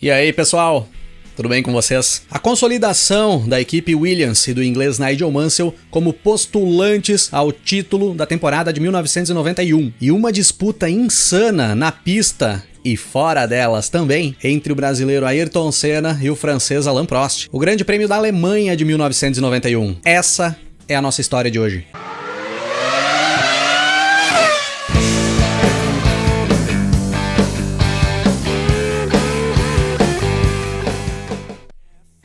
E aí, pessoal? Tudo bem com vocês? A consolidação da equipe Williams e do inglês Nigel Mansell como postulantes ao título da temporada de 1991 e uma disputa insana na pista e fora delas também, entre o brasileiro Ayrton Senna e o francês Alain Prost. O Grande Prêmio da Alemanha de 1991. Essa é a nossa história de hoje.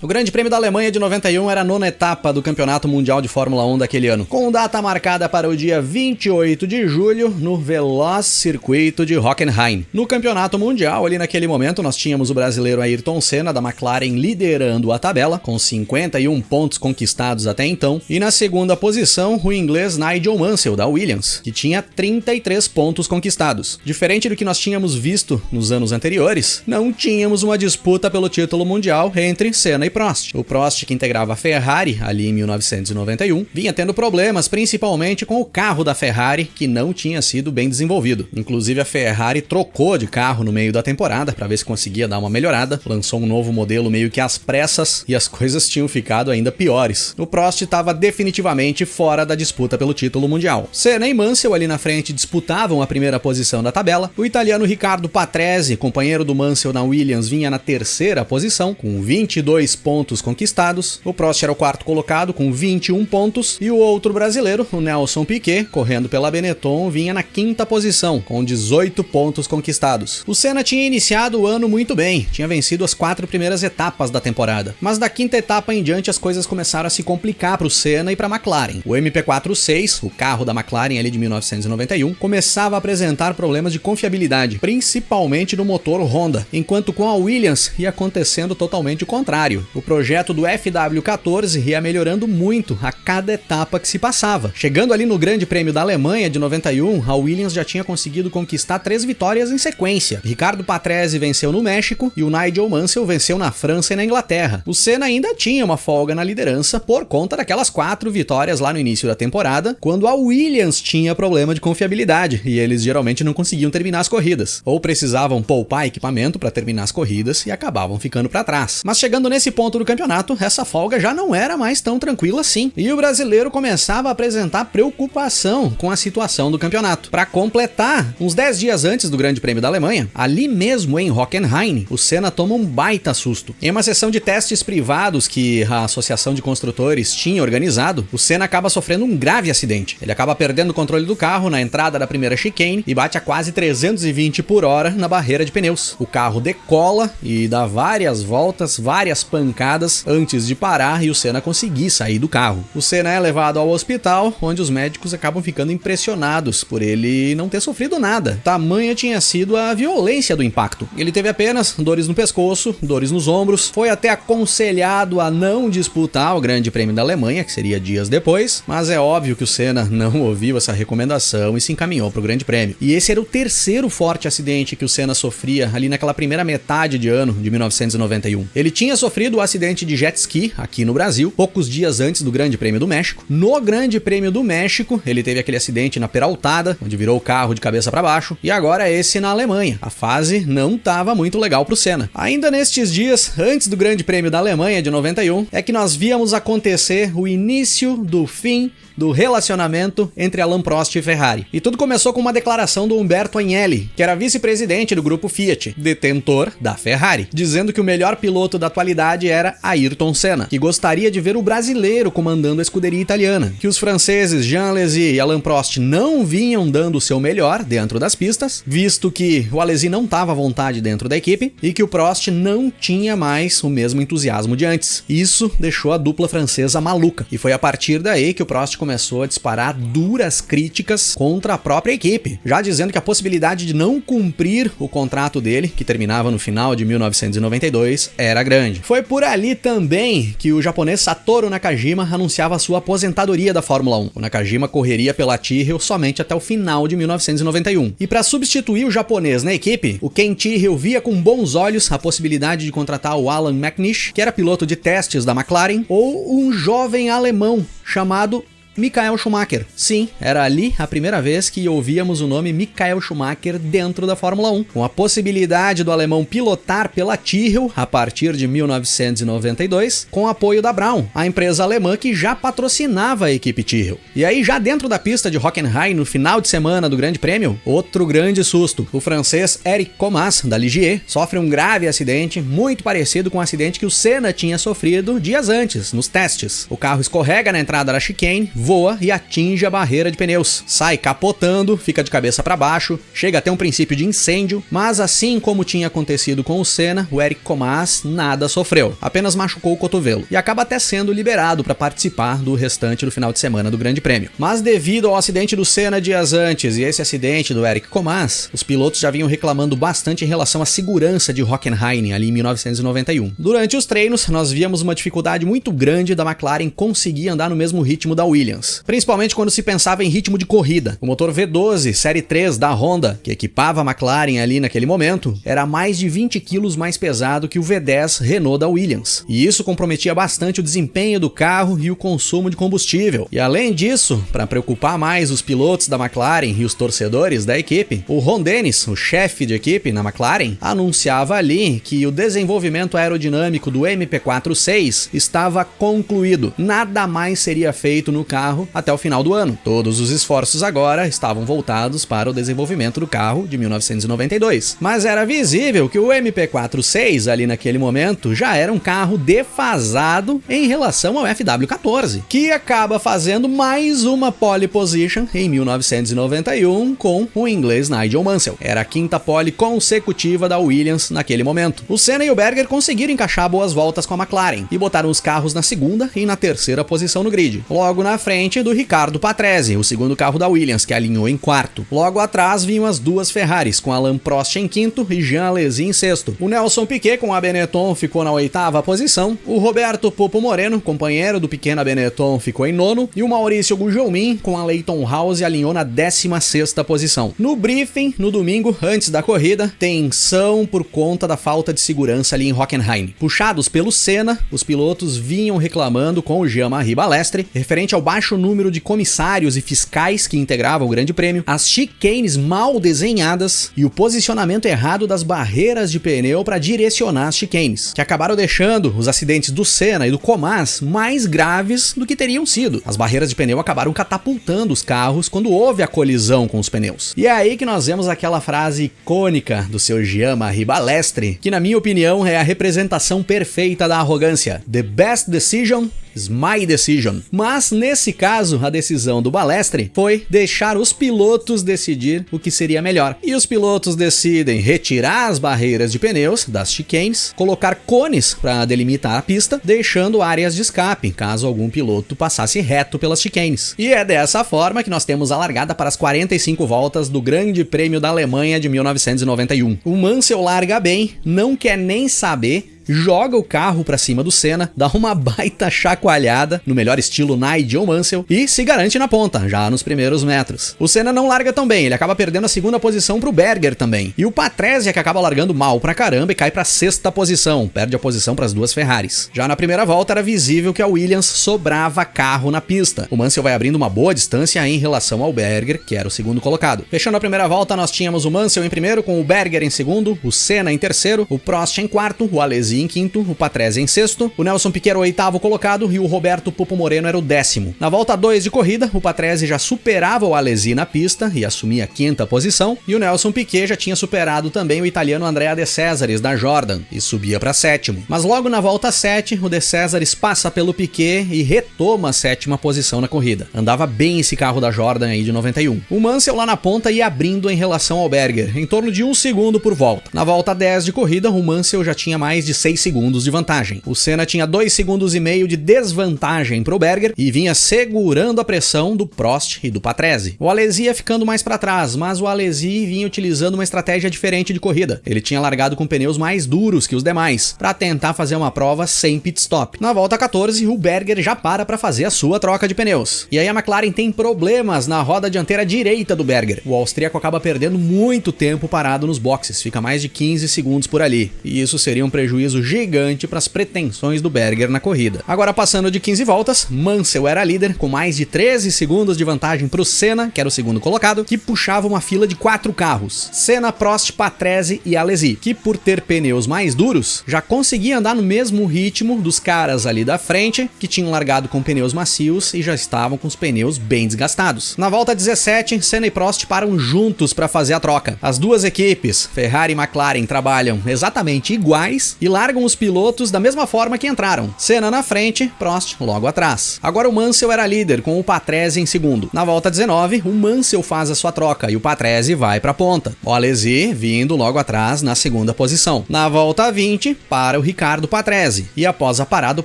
O Grande Prêmio da Alemanha de 91 era a nona etapa do Campeonato Mundial de Fórmula 1 daquele ano, com data marcada para o dia 28 de julho no veloz circuito de Hockenheim. No Campeonato Mundial, ali naquele momento, nós tínhamos o brasileiro Ayrton Senna da McLaren liderando a tabela, com 51 pontos conquistados até então, e na segunda posição, o inglês Nigel Mansell da Williams, que tinha 33 pontos conquistados. Diferente do que nós tínhamos visto nos anos anteriores, não tínhamos uma disputa pelo título mundial entre Senna e Prost. O Prost, que integrava a Ferrari ali em 1991, vinha tendo problemas principalmente com o carro da Ferrari, que não tinha sido bem desenvolvido. Inclusive a Ferrari trocou de carro no meio da temporada para ver se conseguia dar uma melhorada, lançou um novo modelo meio que às pressas e as coisas tinham ficado ainda piores. O Prost estava definitivamente fora da disputa pelo título mundial. Senna e Mansell ali na frente disputavam a primeira posição da tabela. O italiano Riccardo Patrese, companheiro do Mansell na Williams, vinha na terceira posição com 22 pontos conquistados. O Prost era o quarto colocado com 21 pontos e o outro brasileiro, o Nelson Piquet, correndo pela Benetton, vinha na quinta posição com 18 pontos conquistados. O Senna tinha iniciado o ano muito bem, tinha vencido as 4 primeiras etapas da temporada, mas da quinta etapa em diante as coisas começaram a se complicar para o Senna e para a McLaren. O MP46, o carro da McLaren ali de 1991, começava a apresentar problemas de confiabilidade, principalmente no motor Honda, enquanto com a Williams ia acontecendo totalmente o contrário. O projeto do FW14 ia melhorando muito a cada etapa que se passava. Chegando ali no Grande Prêmio da Alemanha de 91, a Williams já tinha conseguido conquistar 3 vitórias em sequência. Riccardo Patrese venceu no México e o Nigel Mansell venceu na França e na Inglaterra. O Senna ainda tinha uma folga na liderança por conta daquelas 4 vitórias lá no início da temporada, quando a Williams tinha problema de confiabilidade e eles geralmente não conseguiam terminar as corridas, ou precisavam poupar equipamento para terminar as corridas e acabavam ficando para trás. Mas chegando nesse ponto do campeonato, essa folga já não era mais tão tranquila assim, e o brasileiro começava a apresentar preocupação com a situação do campeonato. Para completar, uns 10 dias antes do Grande Prêmio da Alemanha, ali mesmo em Hockenheim, o Senna toma um baita susto. Em uma sessão de testes privados que a Associação de Construtores tinha organizado, o Senna acaba sofrendo um grave acidente. Ele acaba perdendo o controle do carro na entrada da primeira chicane e bate a quase 320 por hora na barreira de pneus. O carro decola e dá várias voltas, várias pancadas antes de parar e o Senna conseguir sair do carro. O Senna é levado ao hospital, onde os médicos acabam ficando impressionados por ele não ter sofrido nada. Tamanha tinha sido a violência do impacto. Ele teve apenas dores no pescoço, dores nos ombros, foi até aconselhado a não disputar o Grande Prêmio da Alemanha, que seria dias depois, mas é óbvio que o Senna não ouviu essa recomendação e se encaminhou para o Grande Prêmio. E esse era o terceiro forte acidente que o Senna sofria ali naquela primeira metade de ano de 1991. Ele tinha sofrido o acidente de jet ski aqui no Brasil, poucos dias antes do Grande Prêmio do México. No Grande Prêmio do México, ele teve aquele acidente na Peraltada, onde virou o carro de cabeça para baixo, e agora esse na Alemanha. A fase não estava muito legal pro Senna. Ainda nestes dias, antes do Grande Prêmio da Alemanha de 91, é que nós víamos acontecer o início do fim do relacionamento entre Alain Prost e Ferrari. E tudo começou com uma declaração do Umberto Agnelli, que era vice-presidente do grupo Fiat, detentor da Ferrari, dizendo que o melhor piloto da atualidade era Ayrton Senna, que gostaria de ver o brasileiro comandando a escuderia italiana, que os franceses Jean Alesi e Alain Prost não vinham dando o seu melhor dentro das pistas, visto que o Alesi não estava à vontade dentro da equipe e que o Prost não tinha mais o mesmo entusiasmo de antes. Isso deixou a dupla francesa maluca, e foi a partir daí que o Prost começou a disparar duras críticas contra a própria equipe, já dizendo que a possibilidade de não cumprir o contrato dele, que terminava no final de 1992, era grande. Foi por ali também que o japonês Satoru Nakajima anunciava sua aposentadoria da Fórmula 1. O Nakajima correria pela Tyrrell somente até o final de 1991. E para substituir o japonês na equipe, o Ken Tyrrell via com bons olhos a possibilidade de contratar o Alan McNish, que era piloto de testes da McLaren, ou um jovem alemão chamado Michael Schumacher. Sim, era ali a primeira vez que ouvíamos o nome Michael Schumacher dentro da Fórmula 1, com a possibilidade do alemão pilotar pela Tyrrell a partir de 1992, com apoio da Braun, a empresa alemã que já patrocinava a equipe Tyrrell. E aí, já dentro da pista de Hockenheim, no final de semana do Grande Prêmio, outro grande susto. O francês Eric Comas, da Ligier, sofre um grave acidente, muito parecido com o acidente que o Senna tinha sofrido dias antes, nos testes. O carro escorrega na entrada da chicane, voa e atinge a barreira de pneus. Sai capotando, fica de cabeça para baixo, chega até um princípio de incêndio, mas assim como tinha acontecido com o Senna, o Eric Comas nada sofreu, apenas machucou o cotovelo e acaba até sendo liberado para participar do restante do final de semana do Grande Prêmio. Mas devido ao acidente do Senna dias antes e esse acidente do Eric Comas, os pilotos já vinham reclamando bastante em relação à segurança de Hockenheim ali em 1991. Durante os treinos, nós víamos uma dificuldade muito grande da McLaren conseguir andar no mesmo ritmo da Williams, principalmente quando se pensava em ritmo de corrida. O motor V12 Série 3 da Honda, que equipava a McLaren ali naquele momento, era mais de 20 quilos mais pesado que o V10 Renault da Williams, e isso comprometia bastante o desempenho do carro e o consumo de combustível. E além disso, para preocupar mais os pilotos da McLaren e os torcedores da equipe, o Ron Dennis, o chefe de equipe na McLaren, anunciava ali que o desenvolvimento aerodinâmico do MP4-6 estava concluído. Nada mais seria feito no carro até o final do ano. Todos os esforços agora estavam voltados para o desenvolvimento do carro de 1992. Mas era visível que o MP4-6 ali naquele momento já era um carro defasado em relação ao FW14, que acaba fazendo mais uma pole position em 1991 com o inglês Nigel Mansell. Era a quinta pole consecutiva da Williams naquele momento. O Senna e o Berger conseguiram encaixar boas voltas com a McLaren e botaram os carros na segunda e na terceira posição no grid, logo na frente do Riccardo Patrese, o segundo carro da Williams, que alinhou em quarto. Logo atrás vinham as duas Ferraris, com Alain Prost em quinto e Jean Alesi em sexto. O Nelson Piquet com a Benetton ficou na oitava posição, o Roberto Pupo Moreno, companheiro do Piquet na Benetton, ficou em nono, e o Maurício Gugelmin com a Leighton House alinhou na 16ª posição. No briefing, no domingo, antes da corrida, tensão por conta da falta de segurança ali em Hockenheim. Puxados pelo Senna, os pilotos vinham reclamando com o Jean-Marie Balestre referente ao baixo número de comissários e fiscais que integravam o Grande Prêmio, as chicanes mal desenhadas e o posicionamento errado das barreiras de pneu para direcionar as chicanes, que acabaram deixando os acidentes do Senna e do Comas mais graves do que teriam sido. As barreiras de pneu acabaram catapultando os carros quando houve a colisão com os pneus. E é aí que nós vemos aquela frase icônica do seu Jean-Marie Balestre, que na minha opinião é a representação perfeita da arrogância. The best decision is my decision. Mas nesse caso, a decisão do Balestre foi deixar os pilotos decidir o que seria melhor. E os pilotos decidem retirar as barreiras de pneus das chicanes, colocar cones para delimitar a pista, deixando áreas de escape, caso algum piloto passasse reto pelas chicanes. E é dessa forma que nós temos a largada para as 45 voltas do Grande Prêmio da Alemanha de 1991. O Mansell larga bem, não quer nem saber, joga o carro pra cima do Senna, dá uma baita chacoalhada, no melhor estilo Nigel Mansell, e se garante na ponta, já nos primeiros metros. O Senna não larga tão bem, ele acaba perdendo a segunda posição pro Berger também. E o Patrese é que acaba largando mal pra caramba e cai pra sexta posição, perde a posição pras duas Ferraris. Já na primeira volta era visível que a Williams sobrava carro na pista. O Mansell vai abrindo uma boa distância em relação ao Berger, que era o segundo colocado. Fechando a primeira volta, nós tínhamos o Mansell em primeiro, com o Berger em segundo, o Senna em terceiro, o Prost em quarto, o Alesi em quinto, o Patrese em sexto, o Nelson Piquet era o oitavo colocado e o Roberto Pupo Moreno era o 10º. Na volta 2 de corrida, o Patrese já superava o Alesi na pista e assumia a quinta posição, e o Nelson Piquet já tinha superado também o italiano Andrea De Cesaris da Jordan e subia para sétimo. Mas logo na volta 7, o De Cesaris passa pelo Piquet e retoma a sétima posição na corrida. Andava bem esse carro da Jordan aí de 91. O Mansell lá na ponta ia abrindo em relação ao Berger, em torno de 1 segundo por volta. Na volta 10 de corrida, o Mansell já tinha mais de 6 segundos de vantagem. O Senna tinha 2,5 segundos de desvantagem para o Berger e vinha segurando a pressão do Prost e do Patrese. O Alesi ia ficando mais para trás, mas o Alesi vinha utilizando uma estratégia diferente de corrida. Ele tinha largado com pneus mais duros que os demais, para tentar fazer uma prova sem pit stop. Na volta 14, o Berger já para fazer a sua troca de pneus. E aí a McLaren tem problemas na roda dianteira direita do Berger. O austríaco acaba perdendo muito tempo parado nos boxes, fica mais de 15 segundos por ali. E isso seria um prejuízo prejuízo gigante para as pretensões do Berger na corrida. Agora, passando de 15 voltas, Mansell era líder com mais de 13 segundos de vantagem para o Senna, que era o segundo colocado, que puxava uma fila de 4 carros: Senna, Prost, Patrese e Alesi, que por ter pneus mais duros, já conseguia andar no mesmo ritmo dos caras ali da frente, que tinham largado com pneus macios e já estavam com os pneus bem desgastados. Na volta 17, Senna e Prost param juntos para fazer a troca. As duas equipes, Ferrari e McLaren, trabalham exatamente iguais e largam os pilotos da mesma forma que entraram. Senna na frente, Prost logo atrás. Agora o Mansell era líder, com o Patrese em segundo. Na volta 19, o Mansell faz a sua troca e o Patrese vai para a ponta. O Alesi vindo logo atrás na segunda posição. Na volta 20, para o Riccardo Patrese. E após a parada, o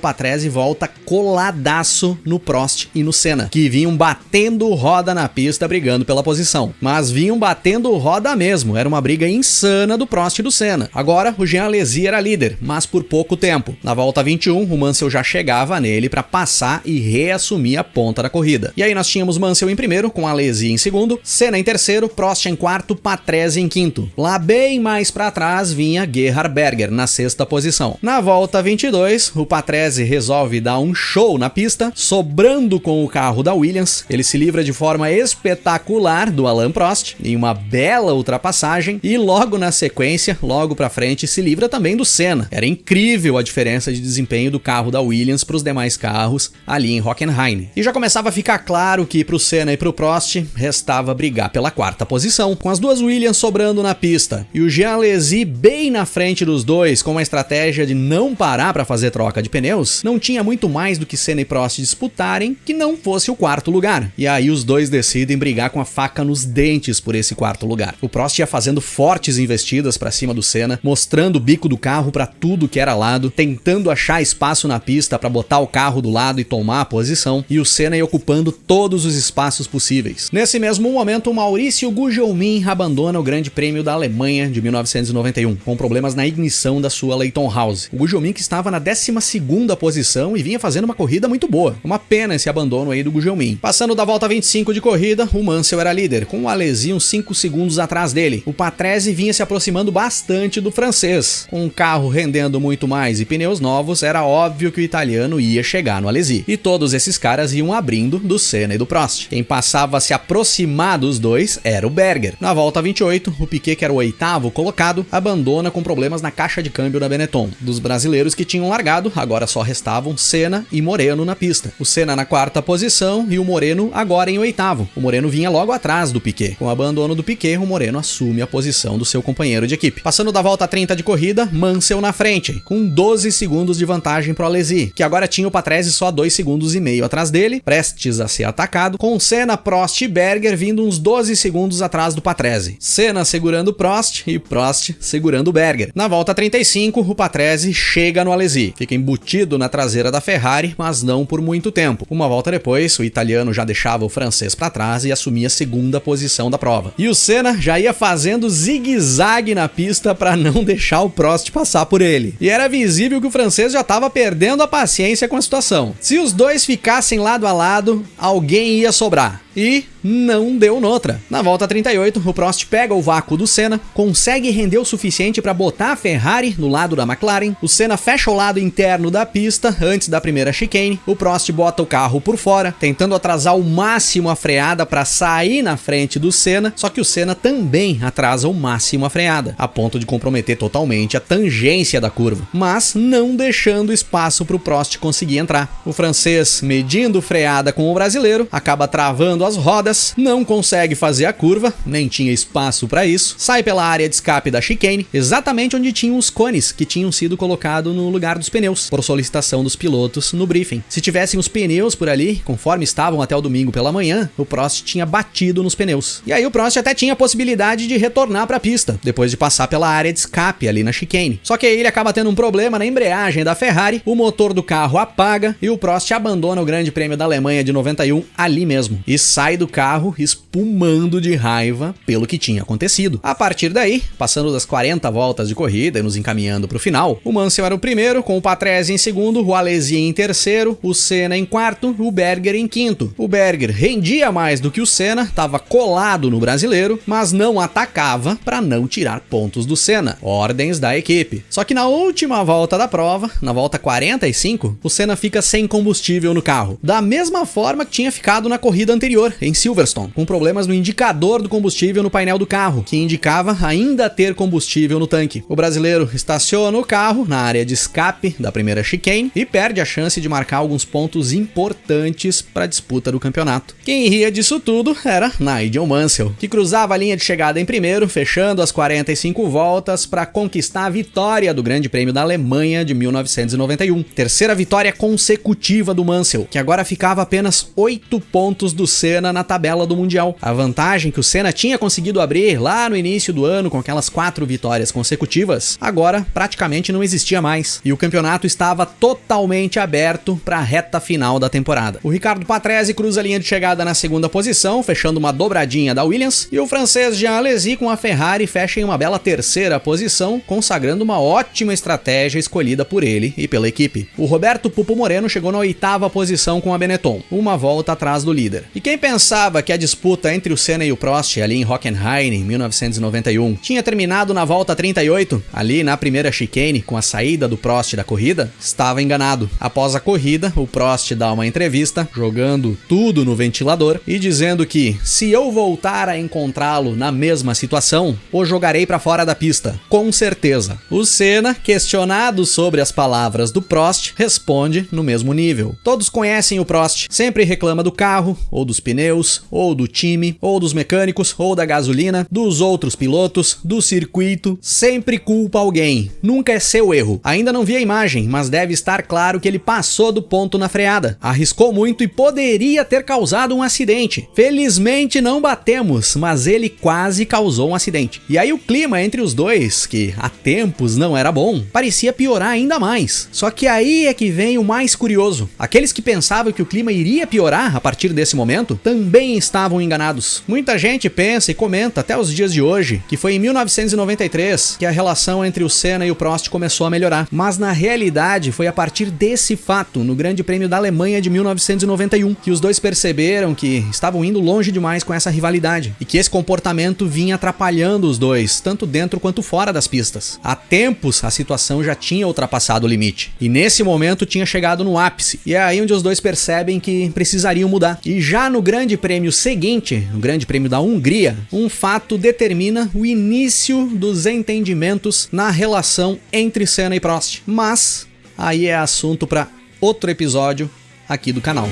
Patrese volta coladaço no Prost e no Senna, que vinham batendo roda na pista brigando pela posição. Mas vinham batendo roda mesmo, era uma briga insana do Prost e do Senna. Agora o Jean Alesi era líder, mas por pouco tempo. Na volta 21, o Mansell já chegava nele para passar e reassumir a ponta da corrida. E aí nós tínhamos Mansell em primeiro, com Alesi em segundo, Senna em terceiro, Prost em quarto, Patrese em quinto. Lá bem mais para trás vinha Gerhard Berger na sexta posição. Na volta 22, o Patrese resolve dar um show na pista, sobrando com o carro da Williams. Ele se livra de forma espetacular do Alain Prost em uma bela ultrapassagem e logo na sequência, logo pra frente, se livra também do Senna. Era incrível a diferença de desempenho do carro da Williams para os demais carros ali em Hockenheim. E já começava a ficar claro que pro Senna e pro Prost restava brigar pela quarta posição, com as duas Williams sobrando na pista e o Jean Alesi bem na frente dos dois, com uma estratégia de não parar para fazer troca de pneus. Não tinha muito mais do que Senna e Prost disputarem que não fosse o quarto lugar. E aí os dois decidem brigar com a faca nos dentes por esse quarto lugar. O Prost ia fazendo fortes investidas para cima do Senna, mostrando o bico do carro para tudo que era lado, tentando achar espaço na pista para botar o carro do lado e tomar a posição, e o Senna ia ocupando todos os espaços possíveis. Nesse mesmo momento, o Maurício Gugelmin abandona o Grande Prêmio da Alemanha de 1991, com problemas na ignição da sua Leyton House. O Gugelmin, que estava na 12ª posição e vinha fazendo uma corrida muito boa. Uma pena esse abandono aí do Gugelmin. Passando da volta 25 de corrida, o Mansell era líder, com o Alesi uns 5 segundos atrás dele. O Patrese vinha se aproximando bastante do francês. Com o carro rendendo muito mais e pneus novos, era óbvio que o italiano ia chegar no Alesi. E todos esses caras iam abrindo do Senna e do Prost. Quem passava a se aproximar dos dois era o Berger. Na volta 28, o Piquet, que era o 8º colocado, abandona com problemas na caixa de câmbio da Benetton. Dos brasileiros que tinham largado, agora só restavam Senna e Moreno na pista. O Senna na 4ª posição e o Moreno agora em 8º. O Moreno vinha logo atrás do Piquet. Com o abandono do Piquet, o Moreno assume a posição do seu companheiro de equipe. Passando da volta 30 de corrida, Mansell na frente, com 12 segundos de vantagem para o Alesi, que agora tinha o Patrese só 2,5 segundos atrás dele, prestes a ser atacado, com Senna, Prost e Berger vindo uns 12 segundos atrás do Patrese. Senna segurando Prost e Prost segurando Berger. Na volta 35, o Patrese chega no Alesi, fica embutido na traseira da Ferrari, mas não por muito tempo. Uma volta depois, o italiano já deixava o francês para trás e assumia a 2ª posição da prova. E o Senna já ia fazendo zigue-zague na pista para não deixar o Prost passar por ele. E era visível que o francês já estava perdendo a paciência com a situação. Se os dois ficassem lado a lado, alguém ia sobrar. E não deu noutra. Na volta 38, o Prost pega o vácuo do Senna, consegue render o suficiente para botar a Ferrari no lado da McLaren, o Senna fecha o lado interno da pista antes da primeira chicane, o Prost bota o carro por fora, tentando atrasar ao máximo a freada para sair na frente do Senna, só que o Senna também atrasa ao máximo a freada, a ponto de comprometer totalmente a tangência da curva, mas não deixando espaço para o Prost conseguir entrar. O francês, medindo freada com o brasileiro, acaba travando as rodas, não consegue fazer a curva, nem tinha espaço para isso, sai pela área de escape da chicane, exatamente onde tinham os cones que tinham sido colocados no lugar dos pneus, por solicitação dos pilotos no briefing. Se tivessem os pneus por ali, conforme estavam até o domingo pela manhã, o Prost tinha batido nos pneus. E aí o Prost até tinha a possibilidade de retornar para a pista, depois de passar pela área de escape ali na chicane. Só que aí ele acaba tendo um problema na embreagem da Ferrari, o motor do carro apaga e o Prost abandona o Grande Prêmio da Alemanha de 91 ali mesmo. E sai do carro espumando de raiva pelo que tinha acontecido. A partir daí, passando das 40 voltas de corrida e nos encaminhando para o final, o Mansell era o primeiro, com o Patrese em segundo, o Alesi em terceiro, o Senna em quarto, o Berger em quinto. O Berger rendia mais do que o Senna, estava colado no brasileiro, mas não atacava para não tirar pontos do Senna. Ordens da equipe. Só que na última volta da prova, na volta 45, o Senna fica sem combustível no carro. Da mesma forma que tinha ficado na corrida anterior, em Silverstone, com problemas no indicador do combustível no painel do carro, que indicava ainda ter combustível no tanque. O brasileiro estaciona o carro na área de escape da primeira chicane e perde a chance de marcar alguns pontos importantes para a disputa do campeonato. Quem ria disso tudo era Nigel Mansell, que cruzava a linha de chegada em primeiro, fechando as 45 voltas para conquistar a vitória do Grande Prêmio da Alemanha de 1991. Terceira vitória consecutiva do Mansell, que agora ficava apenas 8 pontos do Senna na tabela do Mundial. A vantagem que o Senna tinha conseguido abrir lá no início do ano com aquelas 4 vitórias consecutivas, agora praticamente não existia mais. E o campeonato estava totalmente aberto para a reta final da temporada. O Riccardo Patrese cruza a linha de chegada na segunda posição, fechando uma dobradinha da Williams, e o francês Jean Alesi com a Ferrari fecha em uma bela terceira posição, consagrando uma ótima estratégia escolhida por ele e pela equipe. O Roberto Pupo Moreno chegou na 8ª posição com a Benetton, uma volta atrás do líder. E quem pensava que a disputa entre o Senna e o Prost ali em Hockenheim em 1991 tinha terminado na volta 38, ali na primeira chicane com a saída do Prost da corrida, estava enganado. Após a corrida, o Prost dá uma entrevista, jogando tudo no ventilador e dizendo que se eu voltar a encontrá-lo na mesma situação, o jogarei para fora da pista, com certeza. O Senna, questionado sobre as palavras do Prost, responde no mesmo nível. Todos conhecem o Prost, sempre reclama do carro, ou dos pneus, ou do time, ou dos mecânicos, ou da gasolina, dos outros pilotos, do circuito, sempre culpa alguém, nunca é seu erro. Ainda não vi a imagem, mas deve estar claro que ele passou do ponto na freada, arriscou muito e poderia ter causado um acidente. Felizmente não batemos, mas ele quase causou um acidente. E aí o clima entre os dois, que há tempos não era bom, parecia piorar ainda mais. Só que aí é que vem o mais curioso. Aqueles que pensavam que o clima iria piorar a partir desse momento, também estavam enganados. Muita gente pensa e comenta até os dias de hoje que foi em 1993 que a relação entre o Senna e o Prost começou a melhorar. Mas na realidade foi a partir desse fato, no Grande Prêmio da Alemanha de 1991, que os dois perceberam que estavam indo longe demais com essa rivalidade e que esse comportamento vinha atrapalhando os dois, tanto dentro quanto fora das pistas. Há tempos a situação já tinha ultrapassado o limite e nesse momento tinha chegado no ápice, e é aí onde os dois percebem que precisariam mudar. E já no Grande Prêmio seguinte, no Grande Prêmio da Hungria, um fato determina o início dos entendimentos na relação entre Senna e Prost. Mas aí é assunto para outro episódio aqui do canal.